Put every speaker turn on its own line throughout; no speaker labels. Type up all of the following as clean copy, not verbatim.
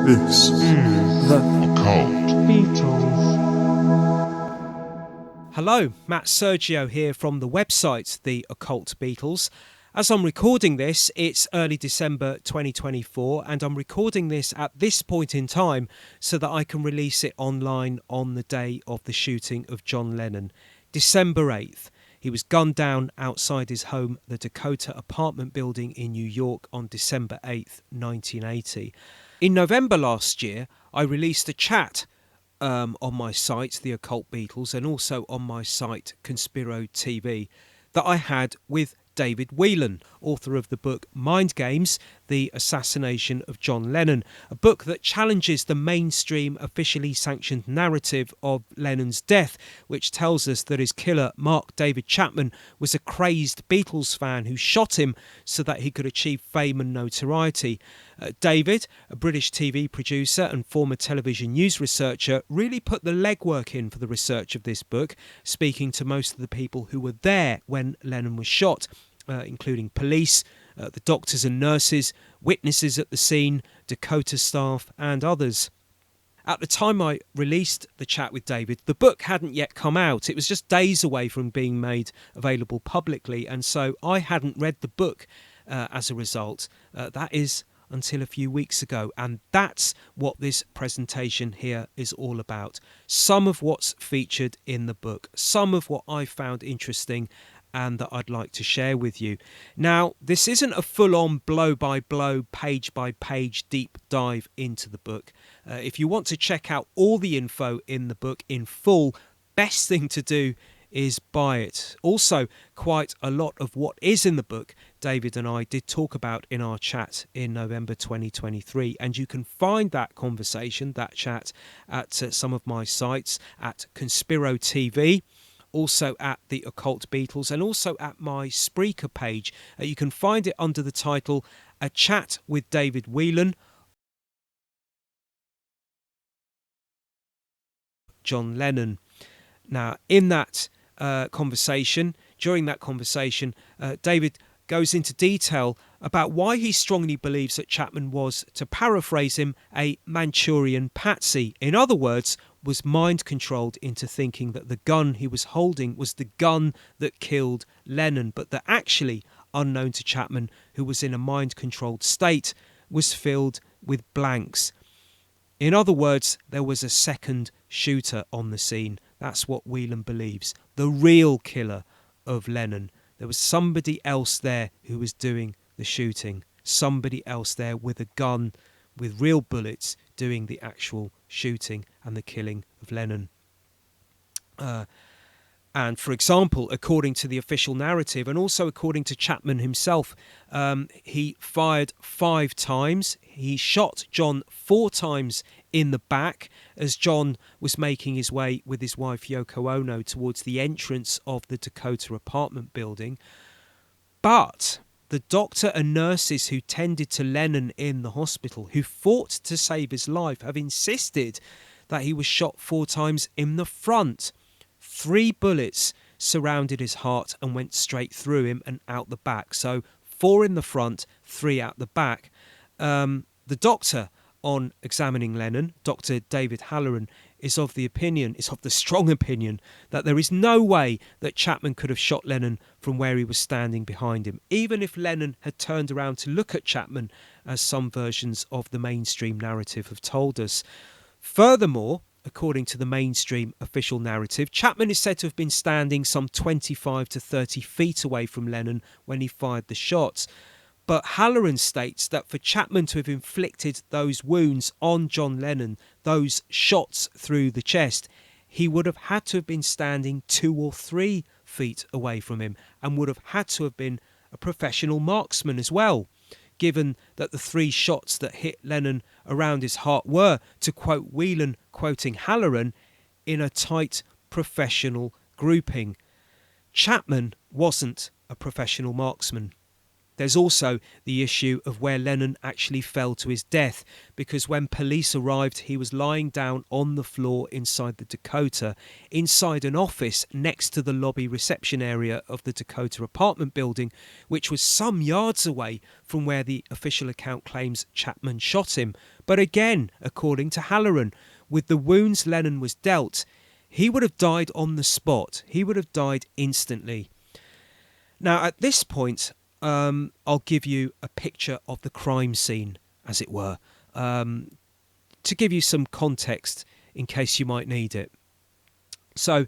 This
The
occult.
Beatles.
Hello, Matt Sergio here from the website The Occult Beatles. As I'm recording this, it's early December 2024, and I'm recording this at this point in time so that I can release it online on the day of the shooting of John Lennon, December 8th. He was gunned down outside his home, the Dakota apartment building in New York, on December 8th, 1980. In November last year, I released a chat on my site, The Occult Beatles, and also on my site, ConspiroTV, that I had with David Whelan, author of the book Mind Games, The Assassination of John Lennon, a book that challenges the mainstream officially sanctioned narrative of Lennon's death, which tells us that his killer, Mark David Chapman, was a crazed Beatles fan who shot him so that he could achieve fame and notoriety. David, a British TV producer and former television news researcher, really put the legwork in for the research of this book, speaking to most of the people who were there when Lennon was shot, including police, the doctors and nurses, witnesses at the scene, Dakota staff and others. At the time I released the chat with David, the book hadn't yet come out. It was just days away from being made available publicly, and so I hadn't read the book as a result. That is until a few weeks ago, and that's what this presentation here is all about. Some of what's featured in the book, some of what I found interesting and that I'd like to share with you. Now, this isn't a full-on blow-by-blow, page-by-page deep dive into the book. If you want to check out all the info in the book in full, best thing to do is buy it. Also, quite a lot of what is in the book, David and I did talk about in our chat in November 2023, and you can find that conversation, that chat, at some of my sites, at ConspiroTV, also at The Occult Beatles, and also at my Spreaker page. You can find it under the title A Chat with David Whelan, John Lennon. Now, in that conversation, during that conversation, David goes into detail about why he strongly believes that Chapman was, to paraphrase him, a Manchurian patsy. In other words, was mind-controlled into thinking that the gun he was holding was the gun that killed Lennon, but that actually, unknown to Chapman, who was in a mind-controlled state, was filled with blanks. In other words, there was a second shooter on the scene. That's what Whelan believes. The real killer of Lennon. There was somebody else there who was doing the shooting. Somebody else there with a gun, with real bullets, doing the actual shooting and the killing of Lennon. And for example, according to the official narrative, and also according to Chapman himself, he fired 5 times. He shot John 4 times in the back as John was making his way with his wife Yoko Ono towards the entrance of the Dakota apartment building. But the doctor and nurses who tended to Lennon in the hospital, who fought to save his life, have insisted that he was shot 4 times in the front. 3 bullets surrounded his heart and went straight through him and out the back. So 4 in the front, 3 out the back. The doctor on examining Lennon, Dr. David Whelan, is of the strong opinion that there is no way that Chapman could have shot Lennon from where he was standing behind him, even if Lennon had turned around to look at Chapman, as some versions of the mainstream narrative have told us. Furthermore, according to the mainstream official narrative, Chapman is said to have been standing some 25 to 30 feet away from Lennon when he fired the shots. But Halloran states that for Chapman to have inflicted those wounds on John Lennon, those shots through the chest, he would have had to have been standing 2 or 3 feet away from him and would have had to have been a professional marksman as well, given that the 3 shots that hit Lennon around his heart were, to quote Whelan, quoting Halloran, in a tight professional grouping. Chapman wasn't a professional marksman. There's also the issue of where Lennon actually fell to his death, because when police arrived, he was lying down on the floor inside the Dakota, inside an office next to the lobby reception area of the Dakota apartment building, which was some yards away from where the official account claims Chapman shot him. But again, according to Halloran, with the wounds Lennon was dealt, he would have died on the spot. He would have died instantly. Now, at this point, I'll give you a picture of the crime scene, as it were, to give you some context in case you might need it. So,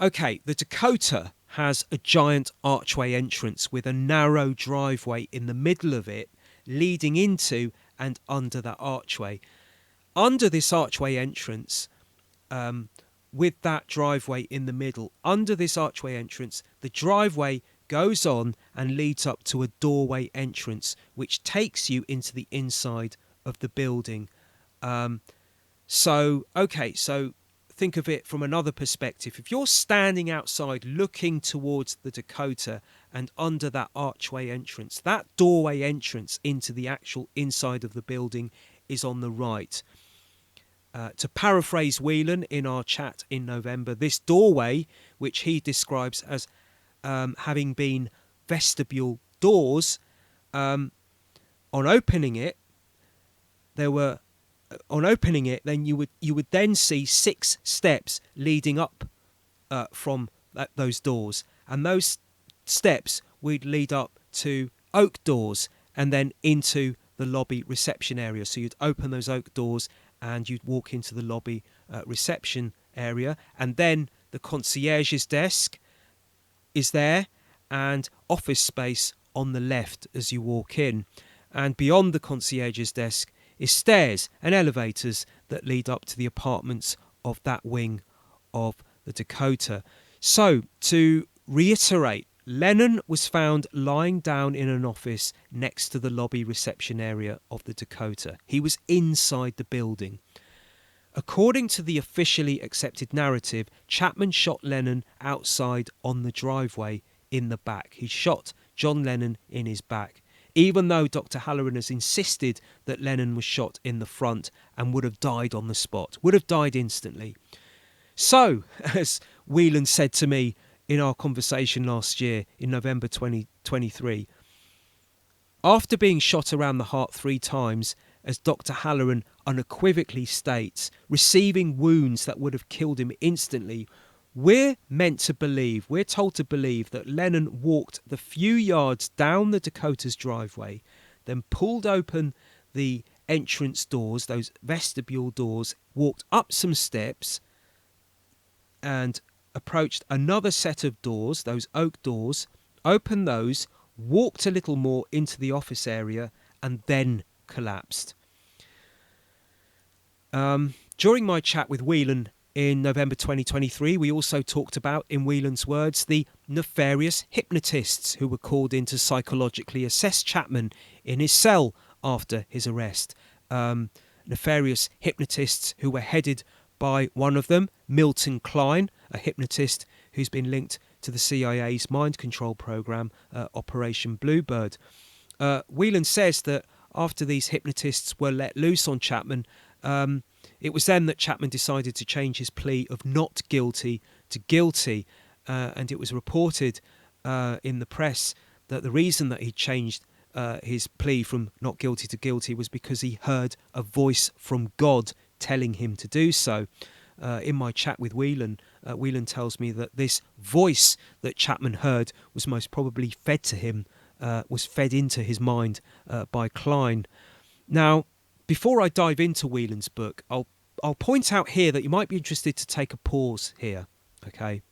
okay, the Dakota has a giant archway entrance with a narrow driveway in the middle of it, leading into and under that archway. Under this archway entrance, with that driveway in the middle, under this archway entrance, the driveway goes on and leads up to a doorway entrance which takes you into the inside of the building. So think of it from another perspective. If you're standing outside looking towards the Dakota and under that archway entrance, that doorway entrance into the actual inside of the building is on the right. To paraphrase Whelan in our chat in November, this doorway, which he describes as having been vestibule doors, on opening it, then you would then see 6 steps leading up from those doors, and those steps would lead up to oak doors and then into the lobby reception area. So you'd open those oak doors and you'd walk into the lobby reception area, and then the concierge's desk is there, and office space on the left as you walk in. And beyond the concierge's desk is stairs and elevators that lead up to the apartments of that wing of the Dakota. So, to reiterate, Lennon was found lying down in an office next to the lobby reception area of the Dakota. He was inside the building. According to the officially accepted narrative, Chapman shot Lennon outside on the driveway in the back. He shot John Lennon in his back, even though Dr. Halloran has insisted that Lennon was shot in the front and would have died on the spot, would have died instantly. So, as Whelan said to me in our conversation last year in November 2023, after being shot around the heart 3 times, as Dr. Halloran unequivocally states, receiving wounds that would have killed him instantly, we're told to believe that Lennon walked the few yards down the Dakota's driveway, then pulled open the entrance doors, those vestibule doors, walked up some steps and approached another set of doors, those oak doors, opened those, walked a little more into the office area, and then collapsed. During my chat with Whelan in November 2023, we also talked about, in Whelan's words, the nefarious hypnotists who were called in to psychologically assess Chapman in his cell after his arrest. Nefarious hypnotists who were headed by one of them, Milton Klein, a hypnotist who's been linked to the CIA's mind control program, Operation Bluebird. Whelan says that after these hypnotists were let loose on Chapman, it was then that Chapman decided to change his plea of not guilty to guilty, and it was reported in the press that the reason that he changed his plea from not guilty to guilty was because he heard a voice from God telling him to do so. In my chat with Whelan, Whelan tells me that this voice that Chapman heard was most probably fed to him, was fed into his mind by Klein. Now, before I dive into Whelan's book, I'll point out here that you might be interested to take a pause here, okay?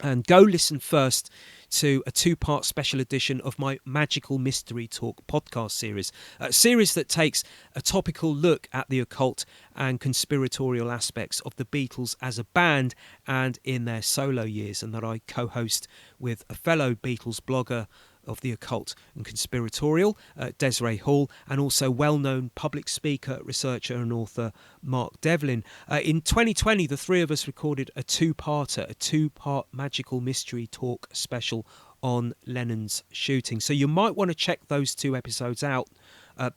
And go listen first to a 2-part special edition of my Magical Mystery Talk podcast series, a series that takes a topical look at the occult and conspiratorial aspects of the Beatles as a band and in their solo years, and that I co-host with a fellow Beatles blogger of the occult and conspiratorial, Desiree Hall, and also well-known public speaker, researcher and author Mark Devlin. In 2020, the 3 of us recorded a 2-part Magical Mystery Talk special on Lennon's shooting. So you might want to check those 2 episodes out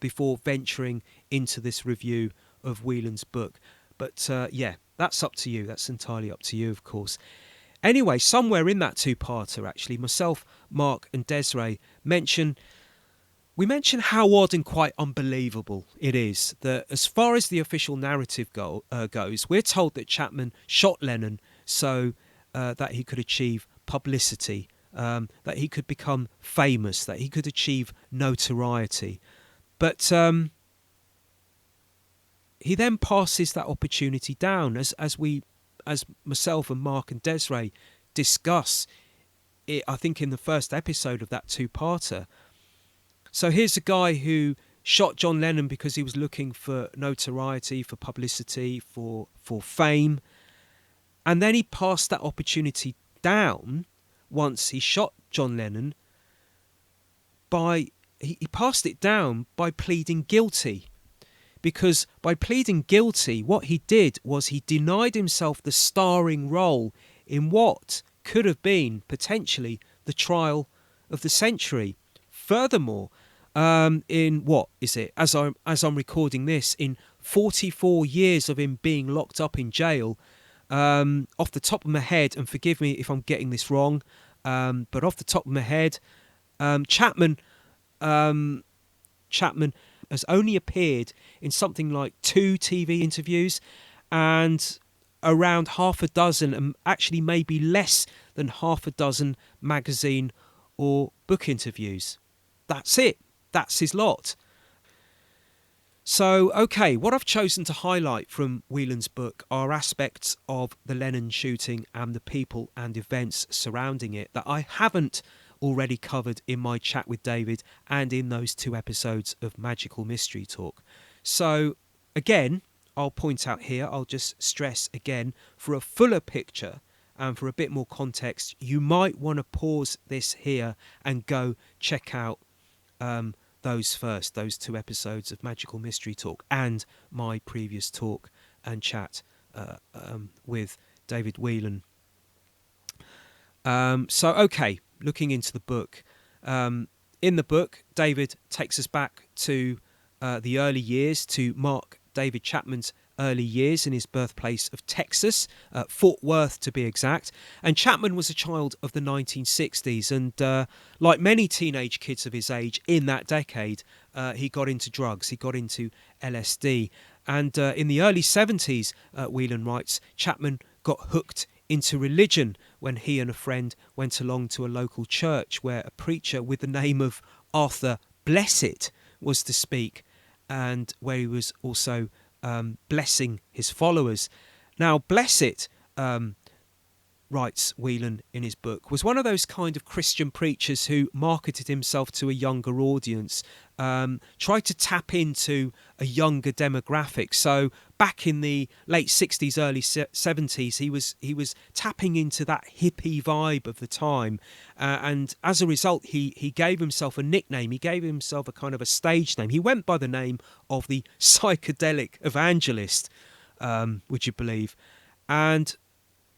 before venturing into this review of Whelan's book. But yeah, that's up to you. That's entirely up to you, of course. Anyway, somewhere in that 2-parter, actually, myself, Mark and Desiree mention how odd and quite unbelievable it is that as far as the official narrative goes, we're told that Chapman shot Lennon so that he could achieve publicity, that he could become famous, that he could achieve notoriety. But he then passes that opportunity down, as myself and Mark and Desiree discuss it, I think, in the first episode of that 2-parter. So here's a guy who shot John Lennon because he was looking for notoriety, for publicity, for fame. And then he passed that opportunity down once he shot John Lennon he passed it down by pleading guilty. Because by pleading guilty, what he did was he denied himself the starring role in what could have been potentially the trial of the century. Furthermore, in what is it? As I'm recording this, in 44 years of him being locked up in jail, off the top of my head, and forgive me if I'm getting this wrong, but off the top of my head, Chapman has only appeared in something like 2 TV interviews and around half a dozen, and actually maybe less than half a dozen magazine or book interviews. That's it. That's his lot. So, okay, what I've chosen to highlight from Whelan's book are aspects of the Lennon shooting and the people and events surrounding it that I haven't already covered in my chat with David and in those 2 episodes of Magical Mystery Talk. So, again, I'll point out here, I'll just stress again, for a fuller picture and for a bit more context, you might want to pause this here and go check out those 2 episodes of Magical Mystery Talk and my previous talk and chat with David Whelan. Okay, looking into the book. In the book, David takes us back to the early years, to Mark David Chapman's early years in his birthplace of Texas, Fort Worth to be exact. And Chapman was a child of the 1960s, and like many teenage kids of his age in that decade, he got into drugs, he got into LSD. And in the early 70s, Whelan writes, Chapman got hooked into religion when he and a friend went along to a local church where a preacher with the name of Arthur Blessitt was to speak, and where he was also blessing his followers. Now, Blessitt, writes Whelan in his book, was one of those kind of Christian preachers who marketed himself to a younger audience, tried to tap into a younger demographic. So back in the late 60s, early 70s, he was tapping into that hippie vibe of the time, and as a result, he gave himself a nickname. He gave himself a kind of a stage name. He went by the name of the psychedelic evangelist, would you believe? And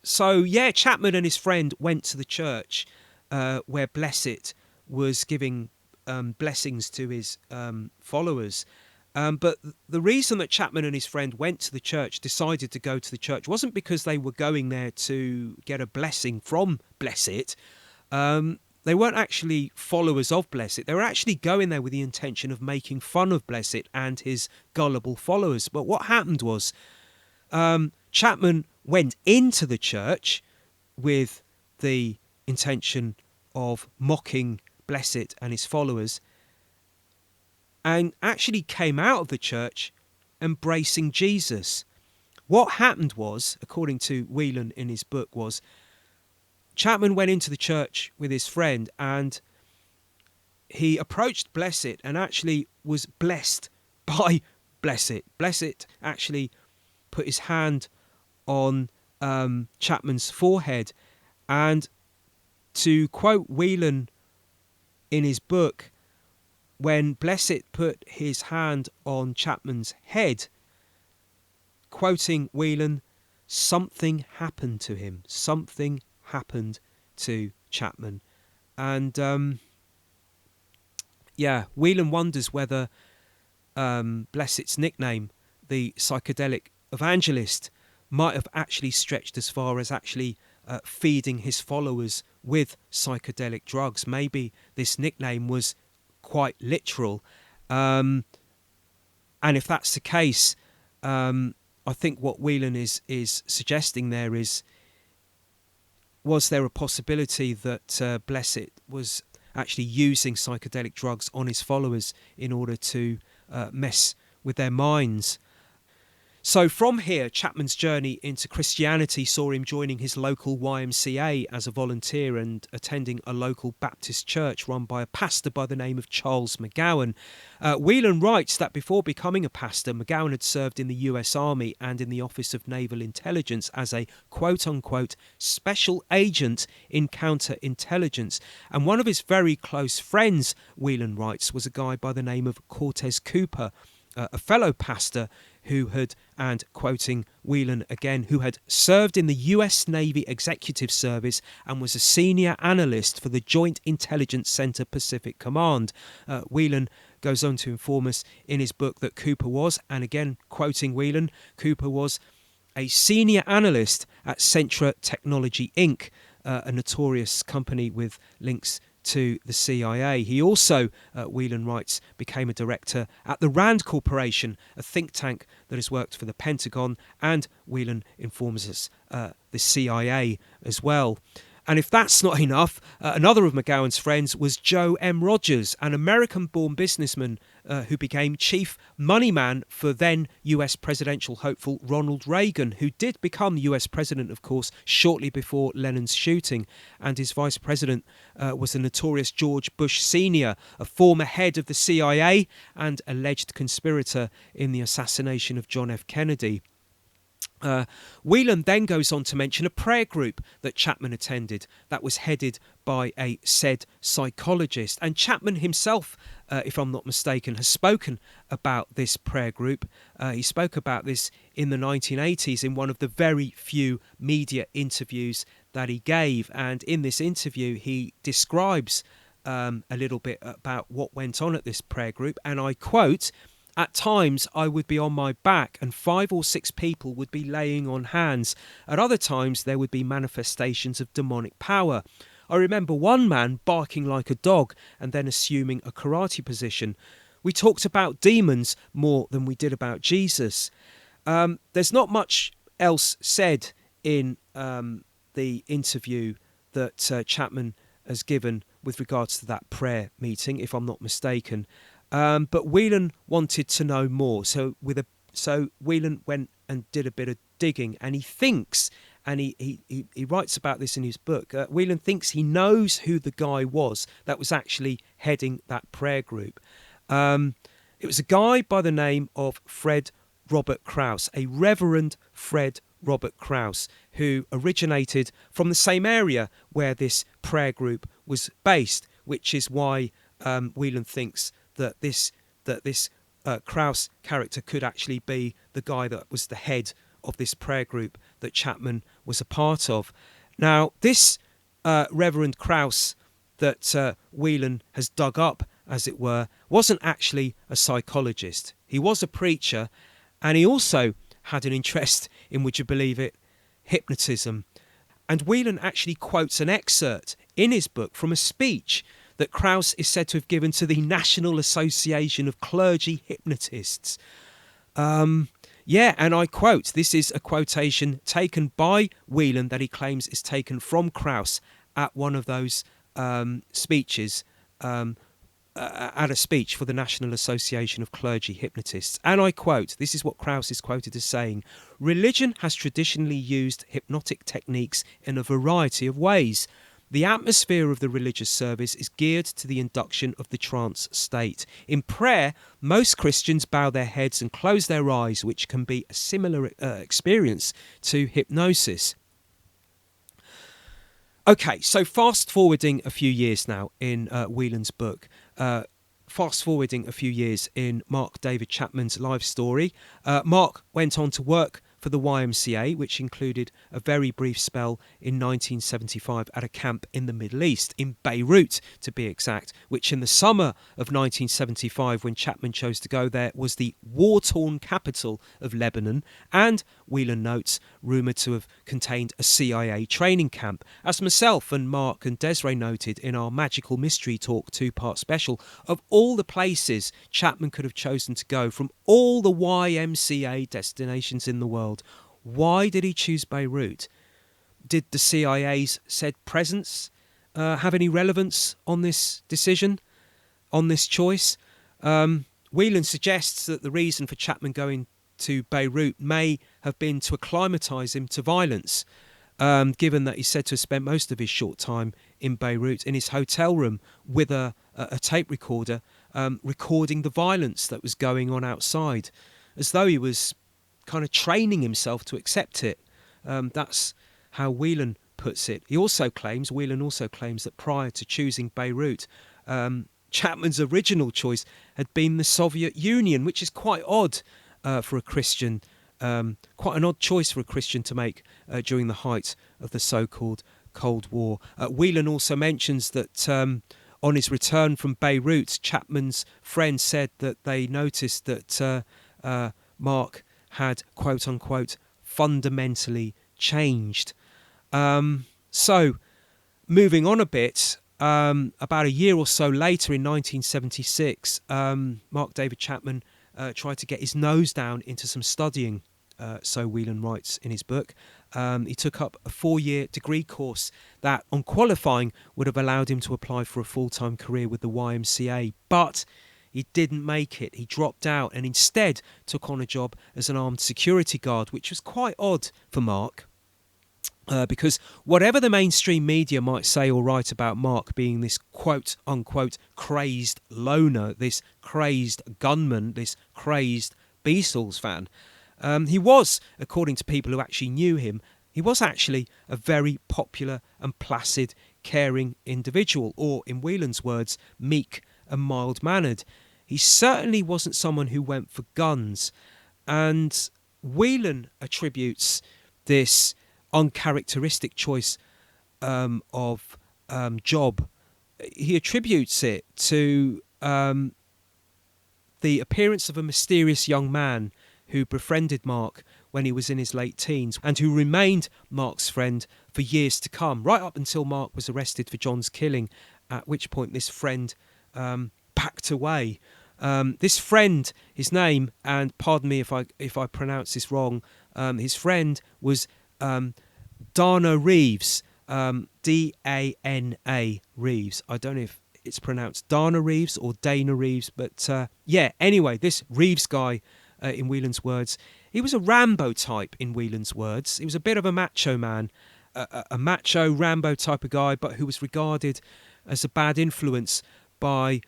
so, yeah, Chapman and his friend went to the church where Blessitt was giving blessings to his followers. But the reason that Chapman and his friend went to the church, decided to go to the church, wasn't because they were going there to get a blessing from Blessitt. They weren't actually followers of Blessitt. They were actually going there with the intention of making fun of Blessitt and his gullible followers. But what happened was Chapman went into the church with the intention of mocking Blessitt and his followers, and actually came out of the church embracing Jesus. What happened was, according to Whelan in his book, was Chapman went into the church with his friend and he approached Blessitt and actually was blessed by Blessitt. Blessitt actually put his hand on Chapman's forehead, and to quote Whelan in his book, when Blessitt put his hand on Chapman's head, quoting Whelan, something happened to him, something happened to Chapman. And Whelan wonders whether Blessett's nickname, the psychedelic evangelist, might have actually stretched as far as actually feeding his followers with psychedelic drugs. Maybe this nickname was quite literal. And if that's the case, I think what Whelan is suggesting there is, was there a possibility that Blessett was actually using psychedelic drugs on his followers in order to mess with their minds? So from here, Chapman's journey into Christianity saw him joining his local YMCA as a volunteer and attending a local Baptist church run by a pastor by the name of Charles McGowan. Whelan writes that before becoming a pastor, McGowan had served in the US Army and in the Office of Naval Intelligence as a quote-unquote special agent in counterintelligence. And one of his very close friends, Whelan writes, was a guy by the name of Cortez Cooper, a fellow pastor who had, and quoting Whelan again, who had served in the US Navy Executive Service and was a senior analyst for the Joint Intelligence Center Pacific Command. Whelan goes on to inform us in his book that Cooper was, and again quoting Whelan, Cooper was a senior analyst at Centra Technology Inc., a notorious company with links to the CIA. He also, Whelan writes, became a director at the Rand Corporation, a think tank that has worked for the Pentagon, and Whelan informs us the CIA as well. And if that's not enough, another of McGowan's friends was Joe M. Rogers, an American-born businessman who became chief money man for then US presidential hopeful Ronald Reagan, who did become US president, of course, shortly before Lennon's shooting. And his vice president was the notorious George Bush Sr., a former head of the CIA and alleged conspirator in the assassination of John F. Kennedy. Whelan then goes on to mention a prayer group that Chapman attended that was headed by a said psychologist. And Chapman himself, if I'm not mistaken, has spoken about this prayer group. He spoke about this in the 1980s in one of the very few media interviews that he gave. And in this interview, he describes a little bit about what went on at this prayer group. And I quote, "At times I would be on my back and 5 or 6 people would be laying on hands. At other times there would be manifestations of demonic power. I remember one man barking like a dog and then assuming a karate position. We talked about demons more than we did about Jesus." There's not much else said in the interview that Chapman has given with regards to that prayer meeting, if I'm not mistaken. But Whelan wanted to know more, so Whelan went and did a bit of digging, and he thinks, and he writes about this in his book, Whelan thinks he knows who the guy was that was actually heading that prayer group. It was a guy by the name of Fred Robert Krause, a Reverend Fred Robert Krause, who originated from the same area where this prayer group was based, which is why Whelan thinks that this Krause character could actually be the guy that was the head of this prayer group that Chapman was a part of. Now, this Reverend Krause that Whelan has dug up, as it were, wasn't actually a psychologist. He was a preacher, and he also had an interest in, would you believe it, hypnotism. And Whelan actually quotes an excerpt in his book from a speech that Krause is said to have given to the National Association of Clergy Hypnotists. And I quote, this is a quotation taken by Whelan that he claims is taken from Krause at one of those speeches, at a speech for the National Association of Clergy Hypnotists. And I quote, this is what Krause is quoted as saying: "Religion has traditionally used hypnotic techniques in a variety of ways. The atmosphere of the religious service is geared to the induction of the trance state. In prayer, most Christians bow their heads and close their eyes, which can be a similar experience to hypnosis." Okay, so fast forwarding a few years now in Whelan's book, fast forwarding a few years in Mark David Chapman's life story, Mark went on to work for for the YMCA, which included a very brief spell in 1975 at a camp in the Middle East, in Beirut to be exact, which in the summer of 1975, when Chapman chose to go there, was the war-torn capital of Lebanon, and, Whelan notes, rumoured to have contained a CIA training camp. As myself and Mark and Desiree noted in our Magical Mystery Talk two-part special, of all the places Chapman could have chosen to go from all the YMCA destinations in the world, why did he choose Beirut? Did the CIA's said presence have any relevance on this decision, on this choice? Whelan suggests that the reason for Chapman going to Beirut may have been to acclimatise him to violence, given that he's said to have spent most of his short time in Beirut in his hotel room with a tape recorder, recording the violence that was going on outside, as though he was kind of training himself to accept it. That's how Whelan puts it. Whelan also claims that prior to choosing Beirut, Chapman's original choice had been the Soviet Union, which is quite odd for a Christian, quite an odd choice for a Christian to make during the height of the so-called Cold War. Whelan also mentions that on his return from Beirut, Chapman's friend said that they noticed that Mark had, quote-unquote, fundamentally changed. So, moving on a bit, about a year or so later in 1976, Mark David Chapman tried to get his nose down into some studying, so Whelan writes in his book. He took up a 4-year degree course that, on qualifying, would have allowed him to apply for a full-time career with the YMCA, but he didn't make it. He dropped out and instead took on a job as an armed security guard, which was quite odd for Mark. Because whatever the mainstream media might say or write about Mark being this quote-unquote crazed loner, this crazed gunman, this crazed Beatles fan, he was, according to people who actually knew him, he was actually a very popular and placid, caring individual, or, in Whelan's words, meek and mild-mannered. He certainly wasn't someone who went for guns, and Whelan attributes this uncharacteristic choice of job. He attributes it to the appearance of a mysterious young man who befriended Mark when he was in his late teens and who remained Mark's friend for years to come, right up until Mark was arrested for John's killing, at which point this friend backed away. This friend, his name, and pardon me if I pronounce this wrong, his friend was Dana Reeves, D-A-N-A Reeves. I don't know if it's pronounced Dana Reeves or Dana Reeves, but anyway, this Reeves guy, in Whelan's words, he was a Rambo type, in Whelan's words. He was a bit of a macho man, a macho Rambo type of guy, but who was regarded as a bad influence by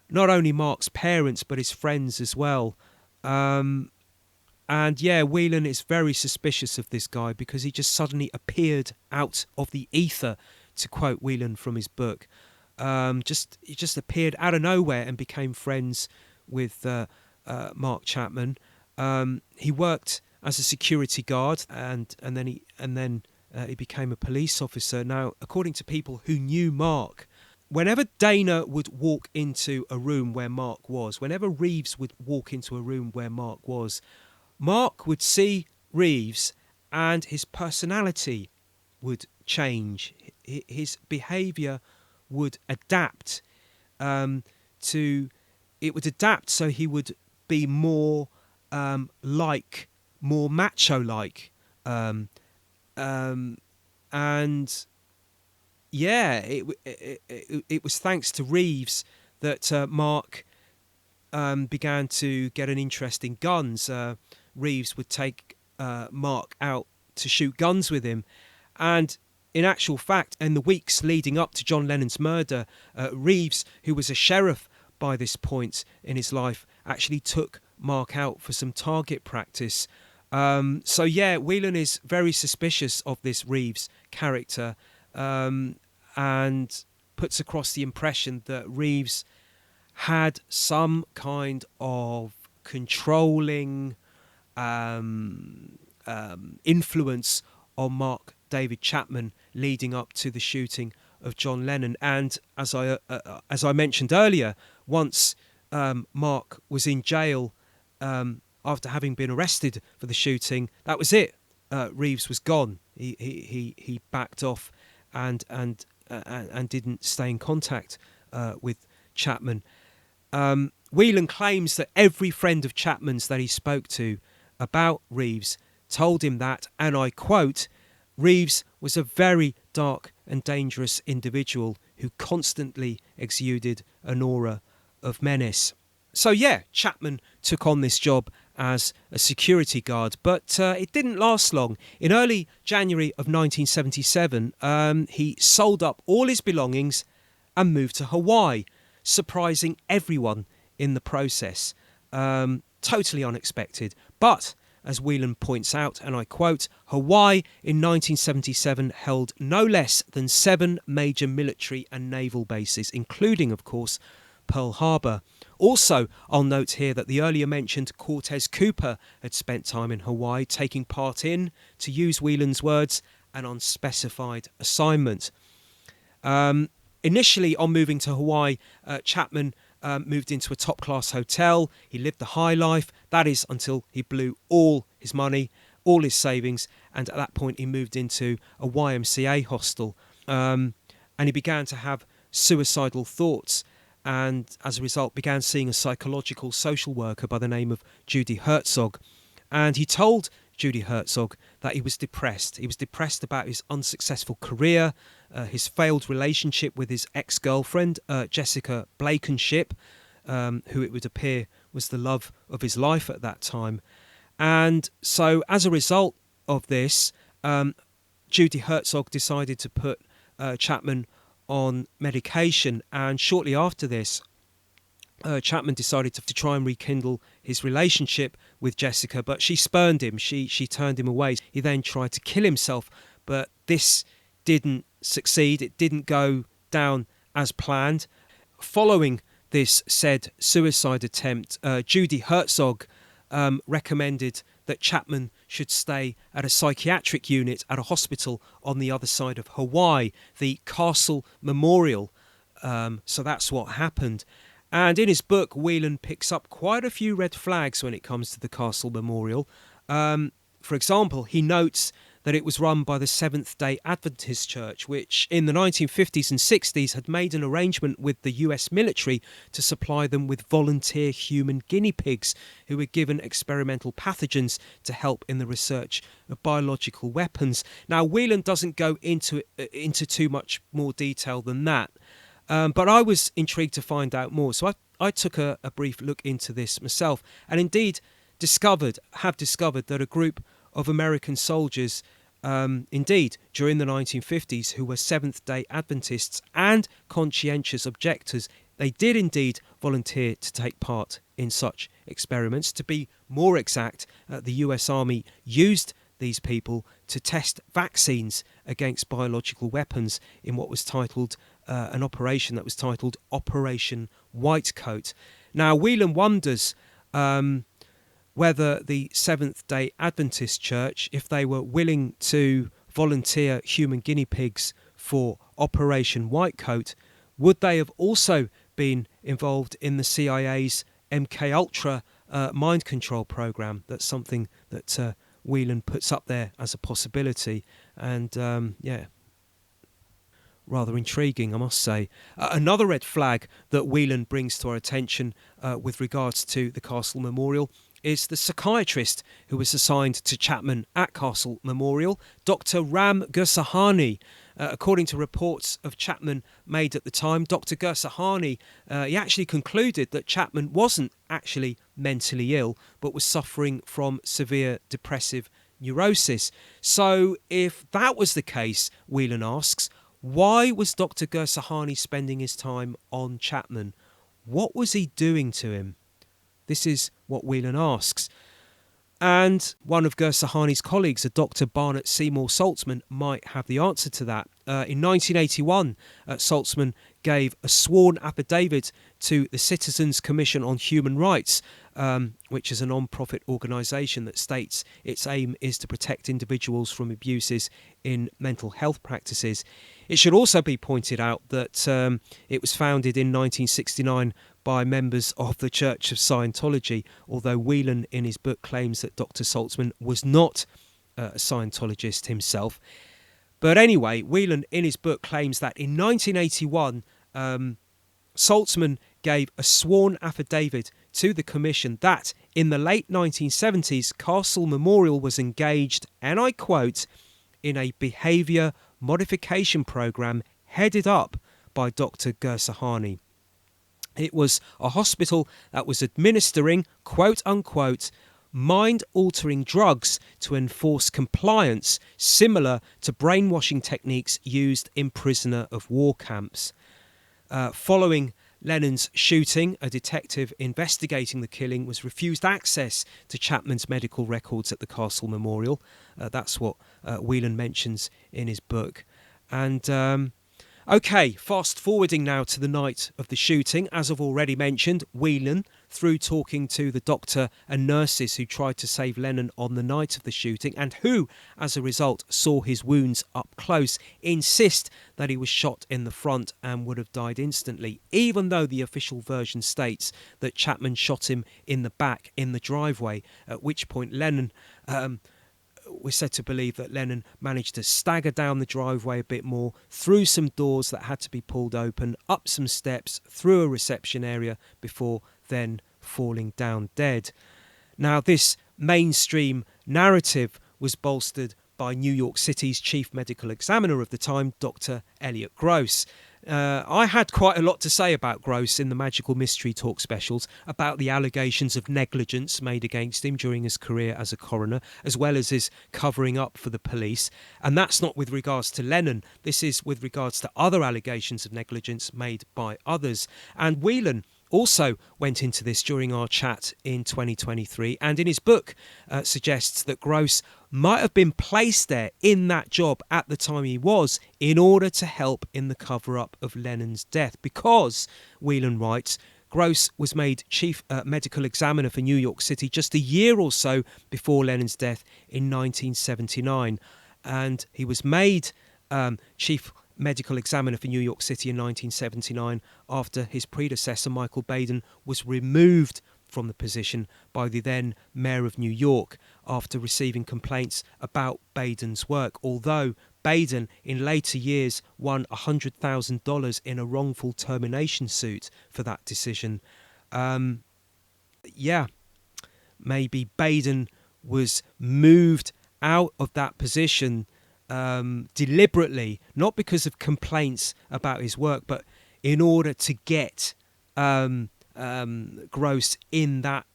not only Mark's parents, but his friends as well. And Whelan is very suspicious of this guy because he just suddenly appeared out of the ether, to quote Whelan from his book. He just appeared out of nowhere and became friends with Mark Chapman. He worked as a security guard and then he became a police officer. Now, according to people who knew Mark, whenever Dana would walk into a room where Mark was, whenever Reeves would walk into a room where Mark was, Mark would see Reeves and his personality would change. His behaviour would adapt so he would be more more macho-like. It was thanks to Reeves that Mark began to get an interest in guns. Reeves would take Mark out to shoot guns with him, and in actual fact, in the weeks leading up to John Lennon's murder, Reeves, who was a sheriff by this point in his life, actually took Mark out for some target practice. Whelan is very suspicious of this Reeves character, and puts across the impression that Reeves had some kind of controlling, influence on Mark David Chapman leading up to the shooting of John Lennon. And as I mentioned earlier, once Mark was in jail after having been arrested for the shooting, that was it. Reeves was gone. He backed off and didn't stay in contact with Chapman. Whelan claims that every friend of Chapman's that he spoke to about Reeves told him that, and I quote, Reeves was a very dark and dangerous individual who constantly exuded an aura of menace. So yeah, Chapman took on this job as a security guard, but it didn't last long. In early January of 1977, he sold up all his belongings and moved to Hawaii, surprising everyone in the process. Totally unexpected. But, as Whelan points out, and I quote, Hawaii in 1977 held no less than 7 major military and naval bases, including, of course, Pearl Harbor. Also, I'll note here that the earlier mentioned Cortez Cooper had spent time in Hawaii, taking part in, to use Whelan's words, an unspecified assignment. Initially, on moving to Hawaii, Chapman moved into a top-class hotel. He lived the high life. That is until he blew all his money, all his savings, and at that point he moved into a YMCA hostel. And he began to have suicidal thoughts, and as a result began seeing a psychological social worker by the name of Judy Herzog. And he told Judy Herzog that he was depressed. He was depressed about his unsuccessful career, his failed relationship with his ex-girlfriend, Jessica Blankenship, who it would appear was the love of his life at that time. And so as a result of this, Judy Herzog decided to put Chapman on medication, and shortly after this, Chapman decided to try and rekindle his relationship with Jessica, but she spurned him. She turned him away. He then tried to kill himself, but this didn't succeed. It didn't go down as planned. Following this said suicide attempt, Judy Herzog recommended that Chapman should stay at a psychiatric unit at a hospital on the other side of Hawaii, the Castle Memorial. So that's what happened. And in his book, Whelan picks up quite a few red flags when it comes to the Castle Memorial. For example, he notes that it was run by the Seventh-day Adventist Church, which in the 1950s and 60s had made an arrangement with the US military to supply them with volunteer human guinea pigs who were given experimental pathogens to help in the research of biological weapons. Now, Whelan doesn't go into too much more detail than that, but I was intrigued to find out more. So I took a brief look into this myself, and indeed have discovered that a group of American soldiers, indeed, during the 1950s, who were Seventh-day Adventists and conscientious objectors, they did indeed volunteer to take part in such experiments. To be more exact, the US Army used these people to test vaccines against biological weapons in what was titled an operation that was titled Operation Whitecoat. Now, Whelan wonders whether the Seventh-day Adventist Church, if they were willing to volunteer human guinea pigs for Operation Whitecoat, would they have also been involved in the CIA's MKUltra mind control program? That's something that Whelan puts up there as a possibility, and rather intriguing, I must say. Another red flag that Whelan brings to our attention with regards to the Castle Memorial is the psychiatrist who was assigned to Chapman at Castle Memorial, Dr. Ram Gursahani. According to reports of Chapman made at the time, Dr. Gursahani, he actually concluded that Chapman wasn't actually mentally ill, but was suffering from severe depressive neurosis. So if that was the case, Whelan asks, why was Dr. Gursahani spending his time on Chapman? What was he doing to him? This is what Whelan asks. And one of Gursahani's colleagues, a Dr. Barnett Seymour Saltzman, might have the answer to that. In 1981, Saltzman gave a sworn affidavit to the Citizens Commission on Human Rights, which is a non-profit organisation that states its aim is to protect individuals from abuses in mental health practices. It should also be pointed out that it was founded in 1969 by members of the Church of Scientology, although Whelan in his book claims that Dr. Saltzman was not a Scientologist himself. But anyway, Whelan in his book claims that in 1981, Saltzman gave a sworn affidavit to the commission that in the late 1970s, Castle Memorial was engaged, and I quote, in a behaviour modification program headed up by Dr. Gursahani. It was a hospital that was administering, quote unquote, mind-altering drugs to enforce compliance, similar to brainwashing techniques used in prisoner of war camps. Following Lennon's shooting, a detective investigating the killing was refused access to Chapman's medical records at the Castle Memorial. That's what Whelan mentions in his book. And OK, fast forwarding now to the night of the shooting. As I've already mentioned, Whelan, through talking to the doctor and nurses who tried to save Lennon on the night of the shooting and who, as a result, saw his wounds up close, insist that he was shot in the front and would have died instantly, even though the official version states that Chapman shot him in the back in the driveway, at which point Lennon... we're said to believe that Lennon managed to stagger down the driveway a bit more, through some doors that had to be pulled open, up some steps, through a reception area, before then falling down dead. Now, this mainstream narrative was bolstered by New York City's chief medical examiner of the time, Dr. Elliot Gross. I had quite a lot to say about Gross in the Magical Mystery Talk specials, about the allegations of negligence made against him during his career as a coroner, as well as his covering up for the police. And that's not with regards to Lennon. This is with regards to other allegations of negligence made by others. And Whelan also went into this during our chat in 2023, and in his book suggests that Gross might have been placed there in that job at the time he was in order to help in the cover-up of Lennon's death, because, Whelan writes, Gross was made chief medical examiner for New York City just a year or so before Lennon's death in 1979, and he was made chief medical examiner for New York City in 1979 after his predecessor Michael Baden was removed from the position by the then Mayor of New York after receiving complaints about Baden's work, although Baden in later years won $100,000 in a wrongful termination suit for that decision. Maybe Baden was moved out of that position deliberately, not because of complaints about his work, but in order to get Gross in that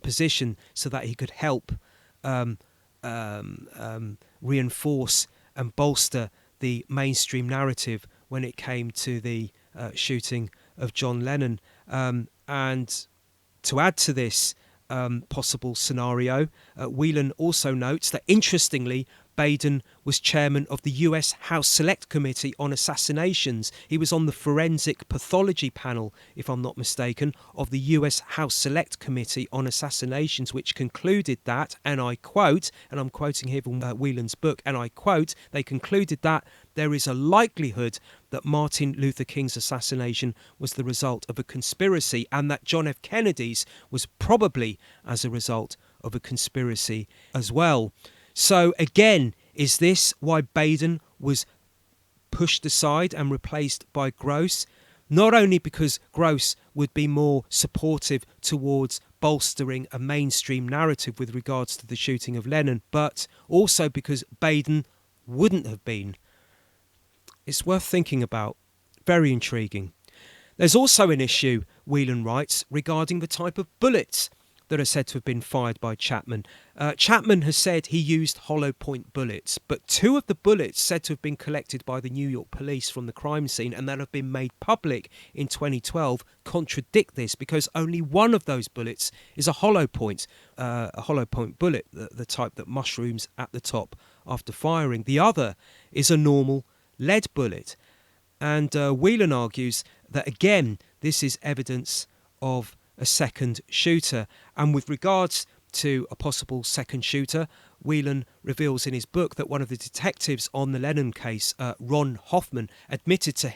position so that he could help reinforce and bolster the mainstream narrative when it came to the shooting of John Lennon. And to add to this possible scenario, Whelan also notes that, interestingly, Baden was chairman of the US House Select Committee on Assassinations. He was on the forensic pathology panel, if I'm not mistaken, of the US House Select Committee on Assassinations, which concluded that, and I quote, and I'm quoting here from Whelan's book, and I quote, they concluded that there is a likelihood that Martin Luther King's assassination was the result of a conspiracy, and that John F. Kennedy's was probably as a result of a conspiracy as well. So again, is this why Baden was pushed aside and replaced by Gross? Not only because Gross would be more supportive towards bolstering a mainstream narrative with regards to the shooting of Lennon, but also because Baden wouldn't have been. It's worth thinking about. Very intriguing. There's also an issue, Whelan writes, regarding the type of bullets that are said to have been fired by Chapman. Chapman has said he used hollow point bullets, but two of the bullets said to have been collected by the New York police from the crime scene and that have been made public in 2012 contradict this, because only one of those bullets is a hollow point bullet, the type that mushrooms at the top after firing. The other is a normal lead bullet. And Whelan argues that, again, this is evidence of a second shooter. And with regards to a possible second shooter, Whelan reveals in his book that one of the detectives on the Lennon case, Ron Hoffman, admitted to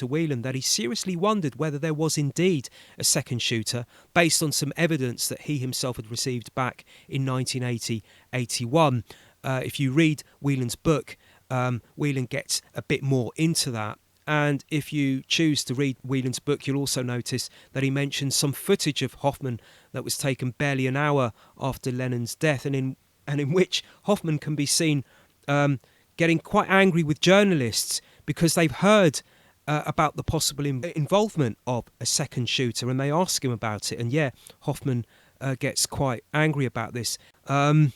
Whelan, that he seriously wondered whether there was indeed a second shooter based on some evidence that he himself had received back in 1980-81. If you read Whelan's book, Whelan gets a bit more into that. And if you choose to read Whelan's book, you'll also notice that he mentions some footage of Hoffman that was taken barely an hour after Lennon's death, and in which Hoffman can be seen getting quite angry with journalists because they've heard about the possible involvement of a second shooter, and they ask him about it. And yeah, Hoffman gets quite angry about this. In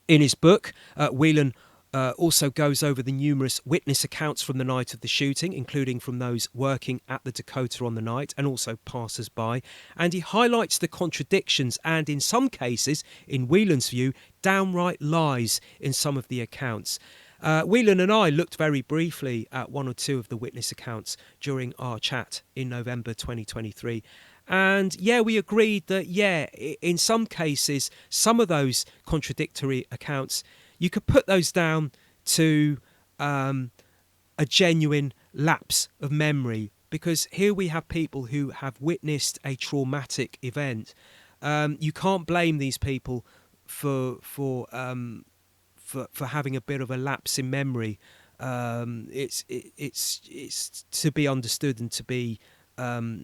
his book, Whelan also goes over the numerous witness accounts from the night of the shooting, including from those working at the Dakota on the night and also passers-by, and he highlights the contradictions and, in some cases, in Whelan's view, downright lies in some of the accounts. Whelan and I looked very briefly at one or two of the witness accounts during our chat in November 2023. And yeah, we agreed that, in some cases, some of those contradictory accounts, you could put those down to a genuine lapse of memory, because here we have people who have witnessed a traumatic event. You can't blame these people for having a bit of a lapse in memory. It's to be understood and to be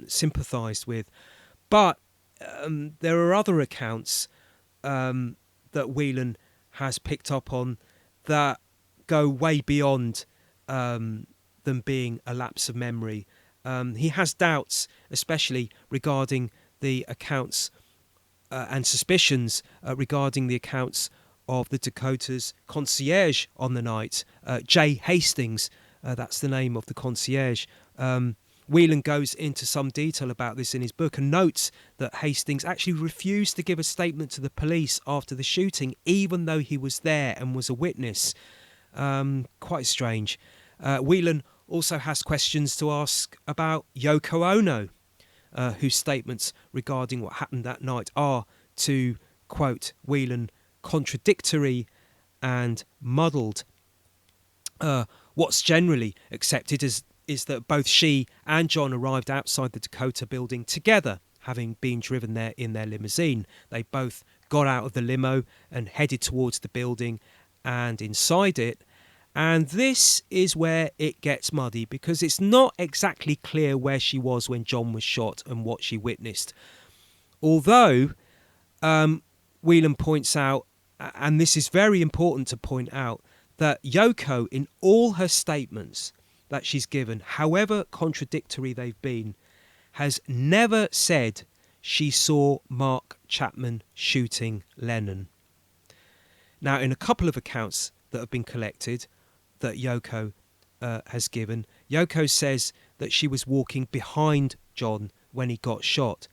sympathised with. But there are other accounts that Whelan has picked up on that go way beyond them being a lapse of memory. He has doubts, especially regarding the accounts and suspicions regarding the accounts of the Dakota's concierge on the night, Jay Hastings. That's the name of the concierge. Whelan goes into some detail about this in his book and notes that Hastings actually refused to give a statement to the police after the shooting, even though he was there and was a witness. Quite strange. Whelan also has questions to ask about Yoko Ono, whose statements regarding what happened that night are, to quote Whelan, contradictory and muddled. What's generally accepted is that both she and John arrived outside the Dakota building together, having been driven there in their limousine. They both got out of the limo and headed towards the building and inside it. And this is where it gets muddy, because it's not exactly clear where she was when John was shot and what she witnessed. Although Whelan points out, and this is very important to point out, that Yoko, in all her statements that she's given, however contradictory they've been, has never said she saw Mark Chapman shooting Lennon. Now, in a couple of accounts that have been collected that Yoko has given, Yoko says that she was walking behind John when he got shot.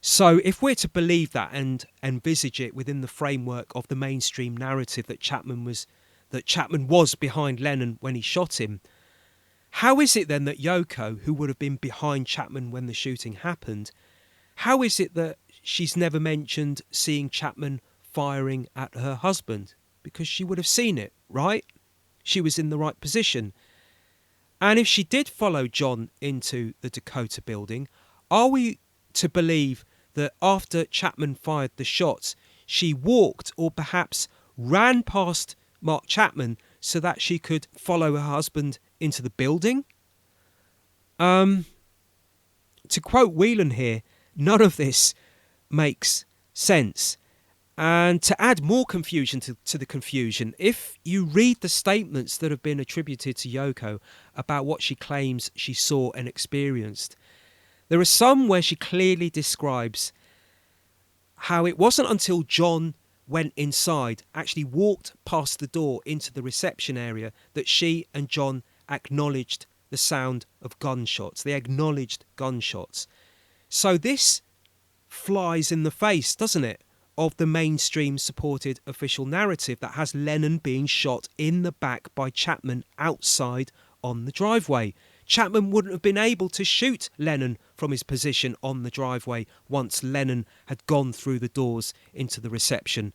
So if we're to believe that and envisage it within the framework of the mainstream narrative that Chapman was behind Lennon when he shot him, how is it then that Yoko, who would have been behind Chapman when the shooting happened, how is it that she's never mentioned seeing Chapman firing at her husband? Because she would have seen it, right? She was in the right position. And if she did follow John into the Dakota building, are we to believe that after Chapman fired the shots, she walked or perhaps ran past Mark Chapman so that she could follow her husband into the building? To quote Whelan here, none of this makes sense. And to add more confusion to the confusion, if you read the statements that have been attributed to Yoko about what she claims she saw and experienced, there are some where she clearly describes how it wasn't until John went inside, actually walked past the door into the reception area, that she and John acknowledged the sound of gunshots. They acknowledged gunshots. So this flies in the face, doesn't it, of the mainstream supported official narrative that has Lennon being shot in the back by Chapman outside on the driveway. Chapman wouldn't have been able to shoot Lennon from his position on the driveway once Lennon had gone through the doors into the reception.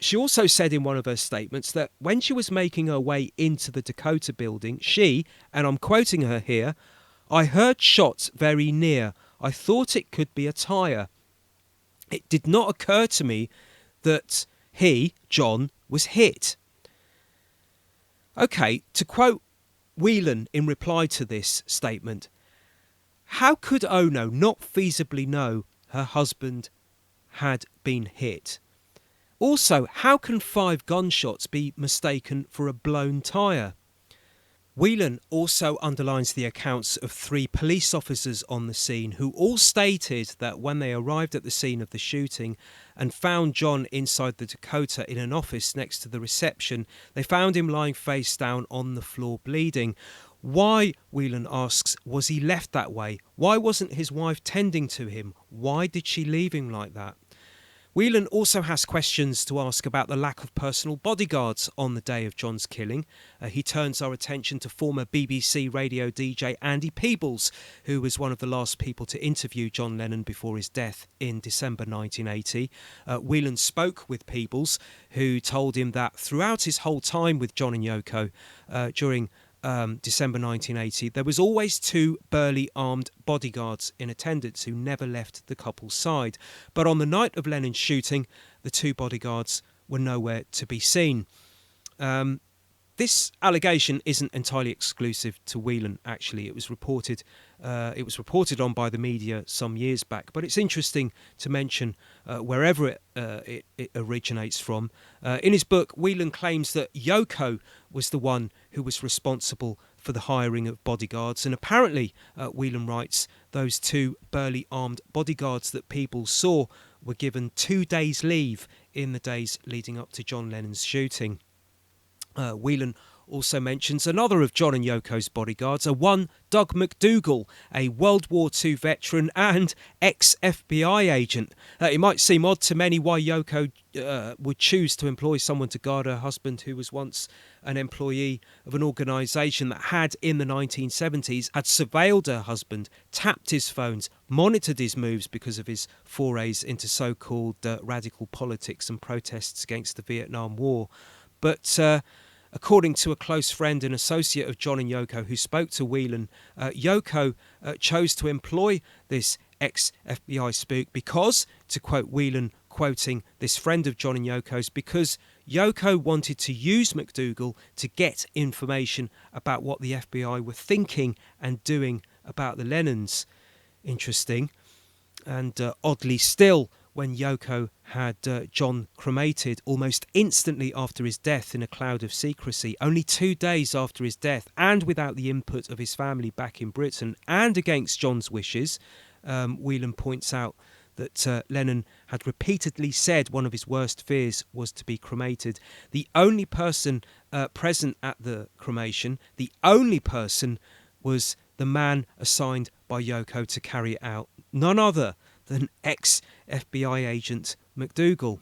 She also said in one of her statements that when she was making her way into the Dakota building, she, and I'm quoting her here, "I heard shots very near. I thought it could be a tyre. It did not occur to me that he, John, was hit." Okay, to quote Whelan in reply to this statement, how could Ono not feasibly know her husband had been hit? Also, how can 5 gunshots be mistaken for a blown tyre? Whelan also underlines the accounts of 3 police officers on the scene who all stated that when they arrived at the scene of the shooting and found John inside the Dakota in an office next to the reception, they found him lying face down on the floor bleeding. Why, Whelan asks, was he left that way? Why wasn't his wife tending to him? Why did she leave him like that? Whelan also has questions to ask about the lack of personal bodyguards on the day of John's killing. He turns our attention to former BBC radio DJ Andy Peebles, who was one of the last people to interview John Lennon before his death in December 1980. Whelan spoke with Peebles, who told him that throughout his whole time with John and Yoko during December 1980, there was always 2 burly armed bodyguards in attendance who never left the couple's side. But on the night of Lennon's shooting, the 2 bodyguards were nowhere to be seen. This allegation isn't entirely exclusive to Whelan, actually. It was reported on by the media some years back, but it's interesting to mention wherever it originates from. In his book, Whelan claims that Yoko was the one who was responsible for the hiring of bodyguards, and apparently, Whelan writes, those 2 burly armed bodyguards that people saw were given 2 days leave in the days leading up to John Lennon's shooting. Whelan also mentions another of John and Yoko's bodyguards, one Doug McDougall, a World War II veteran and ex-FBI agent. It might seem odd to many why Yoko would choose to employ someone to guard her husband who was once an employee of an organisation that had, in the 1970s, had surveilled her husband, tapped his phones, monitored his moves because of his forays into so-called radical politics and protests against the Vietnam War. But according to a close friend and associate of John and Yoko who spoke to Whelan, Yoko chose to employ this ex-FBI spook because, to quote Whelan, quoting this friend of John and Yoko's, because Yoko wanted to use McDougall to get information about what the FBI were thinking and doing about the Lennons. Interesting. And oddly still, when Yoko had John cremated almost instantly after his death in a cloud of secrecy, only 2 days after his death, and without the input of his family back in Britain, and against John's wishes, Whelan points out that Lennon had repeatedly said one of his worst fears was to be cremated. The only person present at the cremation, the only person, was the man assigned by Yoko to carry it out, none other than ex-FBI agent McDougall.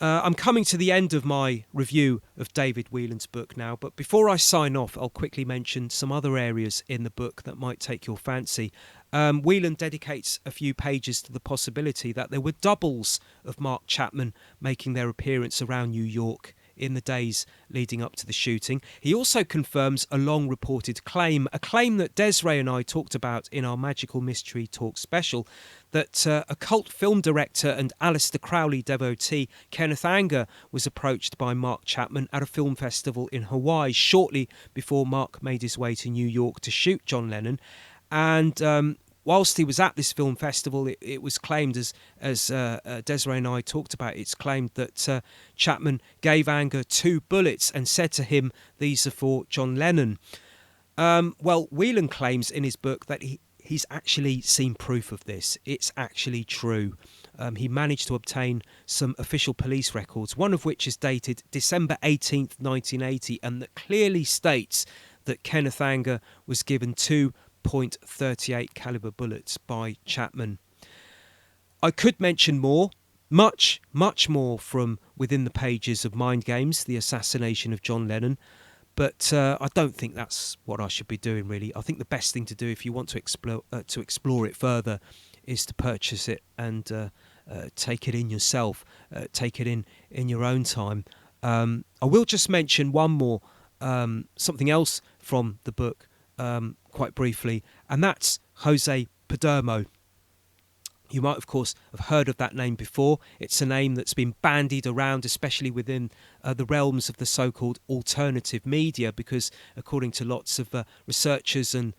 I'm coming to the end of my review of David Whelan's book now, but before I sign off, I'll quickly mention some other areas in the book that might take your fancy. Whelan dedicates a few pages to the possibility that there were doubles of Mark Chapman making their appearance around New York in the days leading up to the shooting. He also confirms a long reported claim, a claim that Desiree and I talked about in our Magical Mystery Talk special, that a cult film director and Aleister Crowley devotee, Kenneth Anger, was approached by Mark Chapman at a film festival in Hawaii shortly before Mark made his way to New York to shoot John Lennon. And whilst he was at this film festival, it was claimed, as Desiree and I talked about, it's claimed that Chapman gave Anger 2 bullets and said to him, "These are for John Lennon." Well, Whelan claims in his book that he's actually seen proof of this. It's actually true. He managed to obtain some official police records, one of which is dated December 18th, 1980, and that clearly states that Kenneth Anger was given 2.38 caliber bullets by Chapman. I could mention more, much more from within the pages of Mind Games, the assassination of John Lennon. But I don't think that's what I should be doing, really. I think the best thing to do if you want to explore it further is to purchase it and take it in yourself, take it in your own time. I will just mention one more, something else from the book, quite briefly, and that's Jose Perdomo. You might, of course, have heard of that name before. It's a name that's been bandied around, especially within the realms of the so-called alternative media, because according to lots of researchers and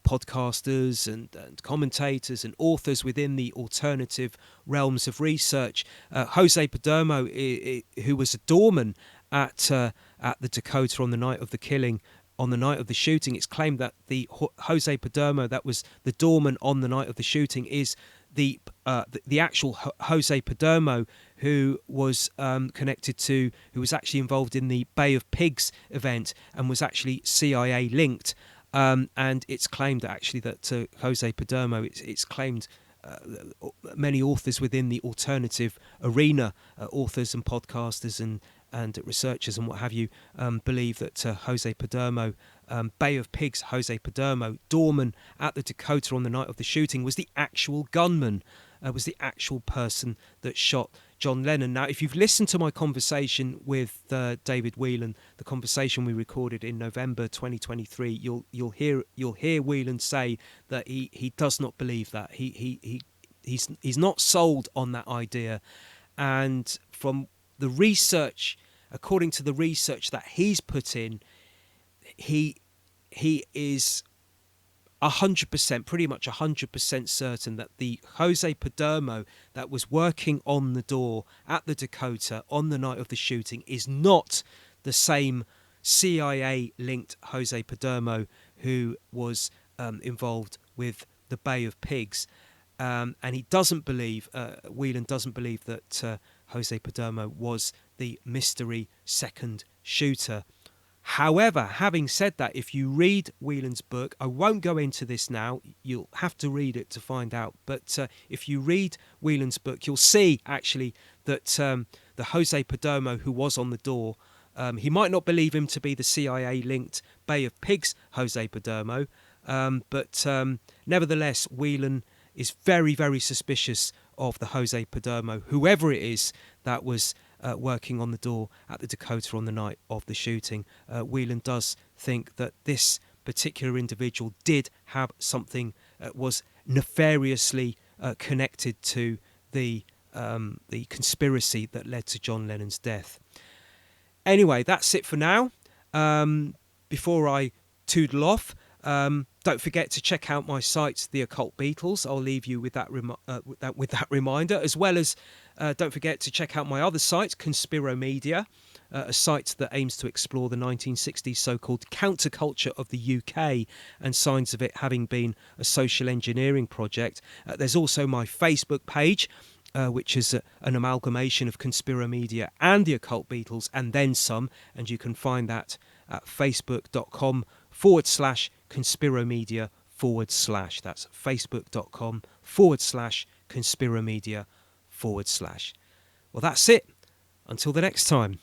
podcasters and commentators and authors within the alternative realms of research, Jose Perdomo, who was a doorman at the Dakota on the night of the killing, on the night of the shooting, it's claimed that the Jose Perdomo that was the doorman on the night of the shooting is the actual Jose Perdomo who was connected to, who was actually involved in the Bay of Pigs event and was actually CIA linked. And it's claimed actually that Jose Perdomo, it's claimed many authors within the alternative arena, authors and podcasters and researchers and what have you, believe that Jose Perdomo, Bay of Pigs Jose Perdomo, doorman at the Dakota on the night of the shooting, was the actual gunman, was the actual person that shot John Lennon. Now, if you've listened to my conversation with David Whelan, the conversation we recorded in November 2023, you'll hear Whelan say that he does not believe that. He's not sold on that idea, and from the research, according to the research that he's put in, he is 100%, pretty much 100% certain that the Jose Perdomo that was working on the door at the Dakota on the night of the shooting is not the same CIA-linked Jose Perdomo who was involved with the Bay of Pigs. And he doesn't believe, Whelan doesn't believe that Jose Perdomo was the mystery second shooter. However, having said that, if you read Whelan's book, I won't go into this now, you'll have to read it to find out, but if you read Whelan's book, you'll see actually that the Jose Perdomo who was on the door, he might not believe him to be the CIA-linked Bay of Pigs Jose Perdomo, but nevertheless, Whelan is very, very suspicious of the Jose Perdomo, whoever it is that was working on the door at the Dakota on the night of the shooting. Whelan does think that this particular individual did have something, was nefariously connected to the conspiracy that led to John Lennon's death. Anyway, that's it for now. Before I toodle off, don't forget to check out my site, The Occult Beatles. I'll leave you with that reminder, as well as don't forget to check out my other site, ConspiroMedia, a site that aims to explore the 1960s so-called counterculture of the UK and signs of it having been a social engineering project. There's also my Facebook page, which is an amalgamation of ConspiroMedia and The Occult Beatles and then some, and you can find that at facebook.com/ConspiroMedia/. That's facebook.com/ConspiroMedia/. Well, that's it. Until the next time.